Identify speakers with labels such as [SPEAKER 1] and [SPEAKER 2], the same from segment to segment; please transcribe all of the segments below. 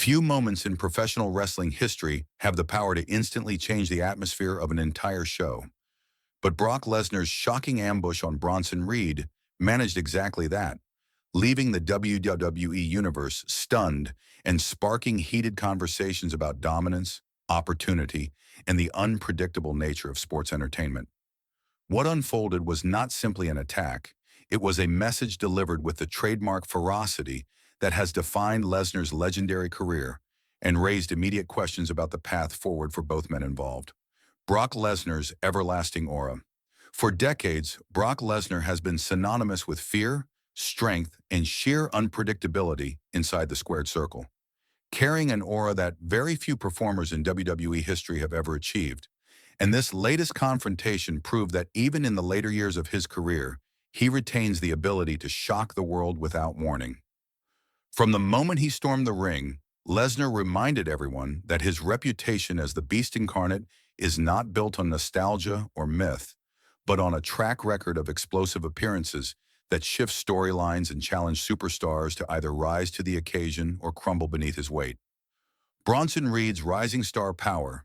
[SPEAKER 1] Few moments in professional wrestling history have the power to instantly change the atmosphere of an entire show. But Brock Lesnar's shocking ambush on Bronson Reed managed exactly that, leaving the WWE Universe stunned and sparking heated conversations about dominance, opportunity, and the unpredictable nature of sports entertainment. What unfolded was not simply an attack, it was a message delivered with the trademark ferocity that has defined Lesnar's legendary career and raised immediate questions about the path forward for both men involved. Brock Lesnar's everlasting aura. For decades, Brock Lesnar has been synonymous with fear, strength, and sheer unpredictability inside the squared circle, carrying an aura that very few performers in WWE history have ever achieved. And this latest confrontation proved that even in the later years of his career, he retains the ability to shock the world without warning. From the moment he stormed the ring, Lesnar reminded everyone that his reputation as the Beast incarnate is not built on nostalgia or myth, but on a track record of explosive appearances that shift storylines and challenge superstars to either rise to the occasion or crumble beneath his weight. Bronson Reed's rising star power.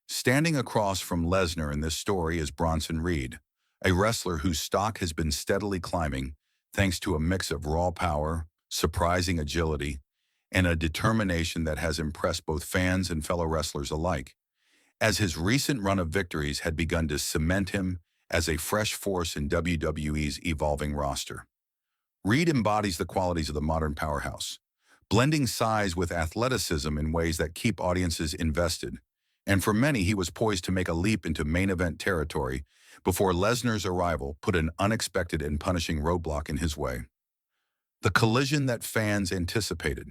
[SPEAKER 1] Standing across from Lesnar in this story is Bronson Reed, a wrestler whose stock has been steadily climbing thanks to a mix of raw power, surprising agility, and a determination that has impressed both fans and fellow wrestlers alike, as his recent run of victories had begun to cement him as a fresh force in WWE's evolving roster. Reed embodies the qualities of the modern powerhouse, blending size with athleticism in ways that keep audiences invested. And for many, he was poised to make a leap into main event territory before Lesnar's arrival put an unexpected and punishing roadblock in his way. The collision that fans anticipated.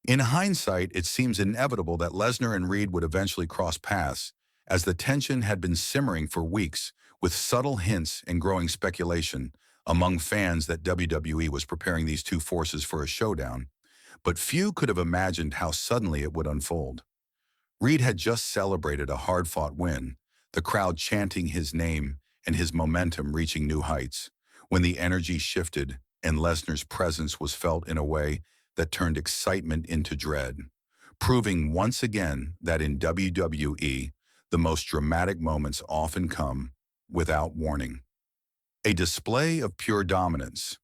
[SPEAKER 1] In hindsight, it seems inevitable that Lesnar and Reed would eventually cross paths, as the tension had been simmering for weeks, with subtle hints and growing speculation among fans that WWE was preparing these two forces for a showdown. But few could have imagined how suddenly it would unfold. Reed had just celebrated a hard-fought win, the crowd chanting his name and his momentum reaching new heights, when the energy shifted and Lesnar's presence was felt in a way that turned excitement into dread, proving once again that in WWE, the most dramatic moments often come without warning. A display of pure dominance.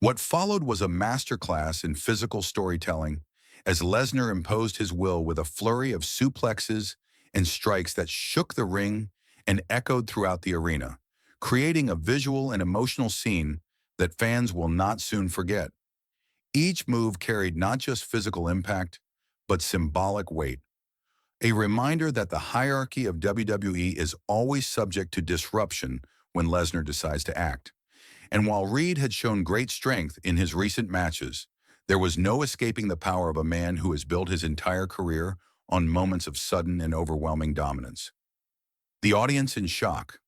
[SPEAKER 1] What followed was a masterclass in physical storytelling as Lesnar imposed his will with a flurry of suplexes and strikes that shook the ring and echoed throughout the arena, creating a visual and emotional scene that fans will not soon forget. Each move carried not just physical impact, but symbolic weight, a reminder that the hierarchy of WWE is always subject to disruption when Lesnar decides to act. And while Reed had shown great strength in his recent matches, there was no escaping the power of a man who has built his entire career on moments of sudden and overwhelming dominance. The audience in shock.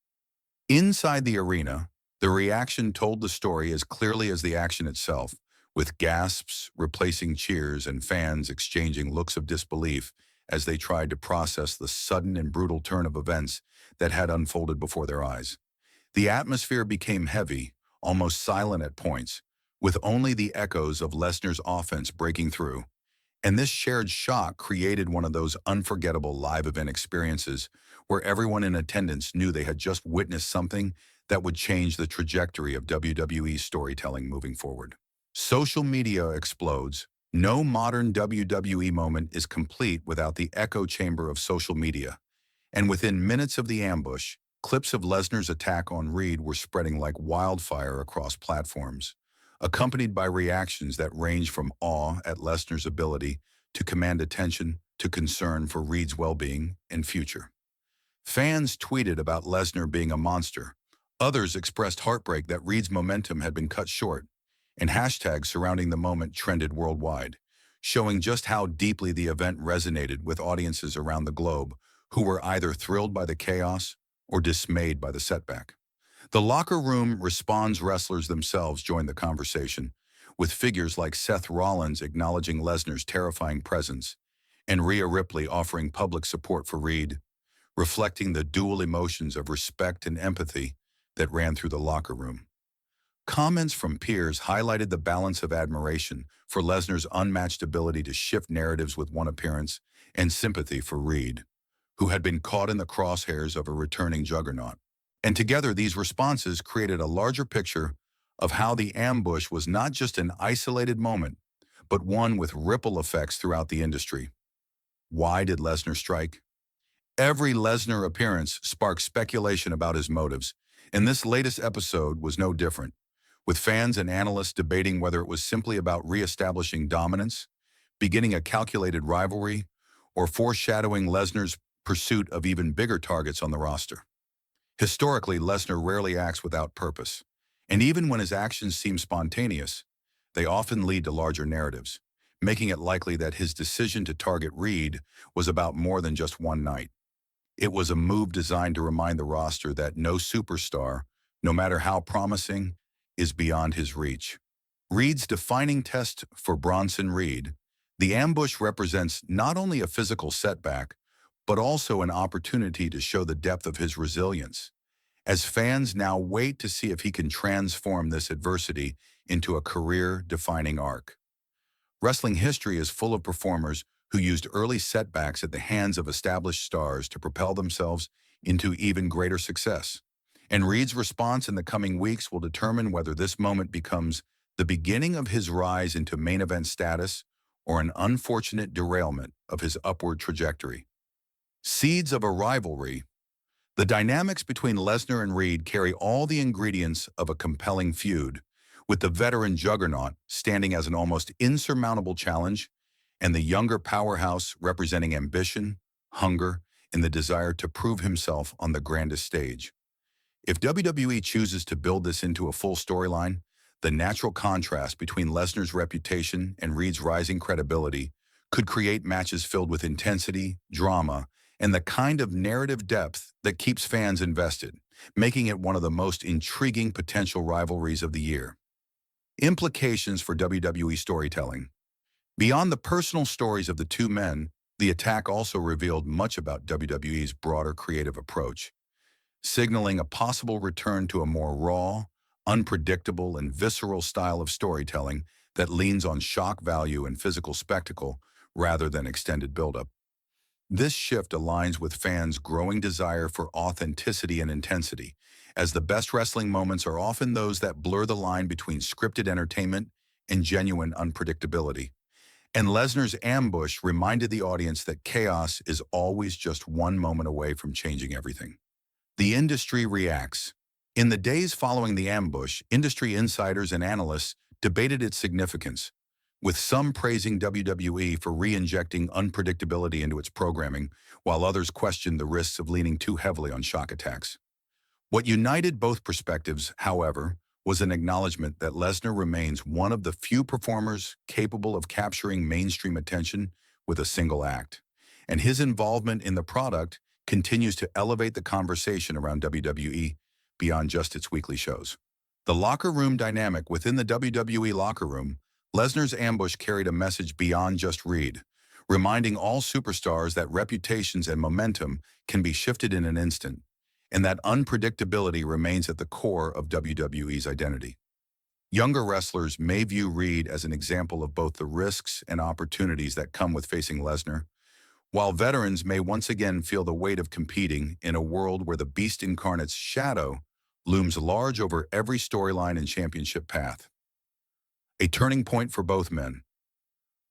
[SPEAKER 1] Inside the arena, the reaction told the story as clearly as the action itself, with gasps replacing cheers and fans exchanging looks of disbelief as they tried to process the sudden and brutal turn of events that had unfolded before their eyes. The atmosphere became heavy, almost silent at points, with only the echoes of Lesnar's offense breaking through. And this shared shock created one of those unforgettable live event experiences where everyone in attendance knew they had just witnessed something that would change the trajectory of WWE's storytelling moving forward. Social media explodes. No modern WWE moment is complete without the echo chamber of social media. And within minutes of the ambush, clips of Lesnar's attack on Reed were spreading like wildfire across platforms, accompanied by reactions that ranged from awe at Lesnar's ability to command attention to concern for Reed's well-being and future. Fans tweeted about Lesnar being a monster. Others expressed heartbreak that Reed's momentum had been cut short, and hashtags surrounding the moment trended worldwide, showing just how deeply the event resonated with audiences around the globe who were either thrilled by the chaos or dismayed by the setback. The locker room response wrestlers themselves joined the conversation, with figures like Seth Rollins acknowledging Lesnar's terrifying presence and Rhea Ripley offering public support for Reed, reflecting the dual emotions of respect and empathy that ran through the locker room. Comments from peers highlighted the balance of admiration for Lesnar's unmatched ability to shift narratives with one appearance and sympathy for Reed, who had been caught in the crosshairs of a returning juggernaut. And together, these responses created a larger picture of how the ambush was not just an isolated moment, but one with ripple effects throughout the industry. Why did Lesnar strike? Every Lesnar appearance sparked speculation about his motives, and this latest episode was no different, with fans and analysts debating whether it was simply about re-establishing dominance, beginning a calculated rivalry, or foreshadowing Lesnar's pursuit of even bigger targets on the roster. Historically, Lesnar rarely acts without purpose, and even when his actions seem spontaneous, they often lead to larger narratives, making it likely that his decision to target Reed was about more than just one night. It was a move designed to remind the roster that no superstar, no matter how promising, is beyond his reach. Reed's defining test for Bronson Reed, the ambush represents not only a physical setback, but also an opportunity to show the depth of his resilience, as fans now wait to see if he can transform this adversity into a career-defining arc. Wrestling history is full of performers who used early setbacks at the hands of established stars to propel themselves into even greater success. And Reed's response in the coming weeks will determine whether this moment becomes the beginning of his rise into main event status or an unfortunate derailment of his upward trajectory. Seeds of a rivalry. The dynamics between Lesnar and Reed carry all the ingredients of a compelling feud, with the veteran juggernaut standing as an almost insurmountable challenge, and the younger powerhouse representing ambition, hunger, and the desire to prove himself on the grandest stage. If WWE chooses to build this into a full storyline, the natural contrast between Lesnar's reputation and Reed's rising credibility could create matches filled with intensity, drama, and the kind of narrative depth that keeps fans invested, making it one of the most intriguing potential rivalries of the year. Implications for WWE storytelling. Beyond the personal stories of the two men, the attack also revealed much about WWE's broader creative approach, signaling a possible return to a more raw, unpredictable, and visceral style of storytelling that leans on shock value and physical spectacle rather than extended buildup. This shift aligns with fans' growing desire for authenticity and intensity, as the best wrestling moments are often those that blur the line between scripted entertainment and genuine unpredictability. And Lesnar's ambush reminded the audience that chaos is always just one moment away from changing everything. The industry reacts. In the days following the ambush, industry insiders and analysts debated its significance, with some praising WWE for re-injecting unpredictability into its programming, while others questioned the risks of leaning too heavily on shock attacks. What united both perspectives, however, was an acknowledgement that Lesnar remains one of the few performers capable of capturing mainstream attention with a single act, and his involvement in the product continues to elevate the conversation around WWE beyond just its weekly shows. The locker room dynamic. Within the WWE locker room, Lesnar's ambush carried a message beyond just Reed, reminding all superstars that reputations and momentum can be shifted in an instant, and that unpredictability remains at the core of WWE's identity. Younger wrestlers may view Reed as an example of both the risks and opportunities that come with facing Lesnar, while veterans may once again feel the weight of competing in a world where the Beast Incarnate's shadow looms large over every storyline and championship path. A turning point for both men.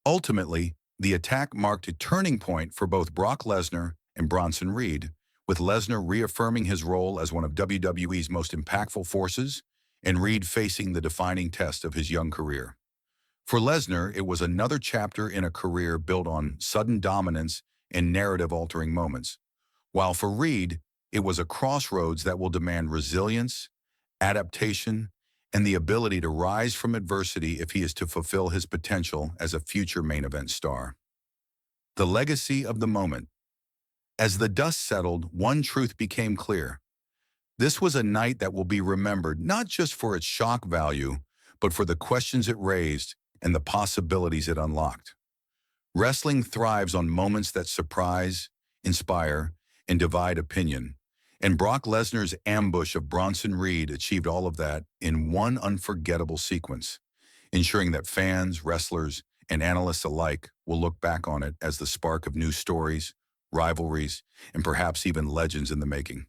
[SPEAKER 1] Ultimately, the attack marked a turning point for both Brock Lesnar and Bronson Reed, with Lesnar reaffirming his role as one of WWE's most impactful forces, and Reed facing the defining test of his young career. For Lesnar, it was another chapter in a career built on sudden dominance and narrative-altering moments, while for Reed, it was a crossroads that will demand resilience, adaptation, and the ability to rise from adversity if he is to fulfill his potential as a future main event star. The legacy of the moment. As the dust settled, one truth became clear. This was a night that will be remembered not just for its shock value, but for the questions it raised and the possibilities it unlocked. Wrestling thrives on moments that surprise, inspire, and divide opinion, And Brock Lesnar's ambush of Bronson Reed achieved all of that in one unforgettable sequence, ensuring that fans, wrestlers, and analysts alike will look back on it as the spark of new stories, rivalries, and perhaps even legends in the making.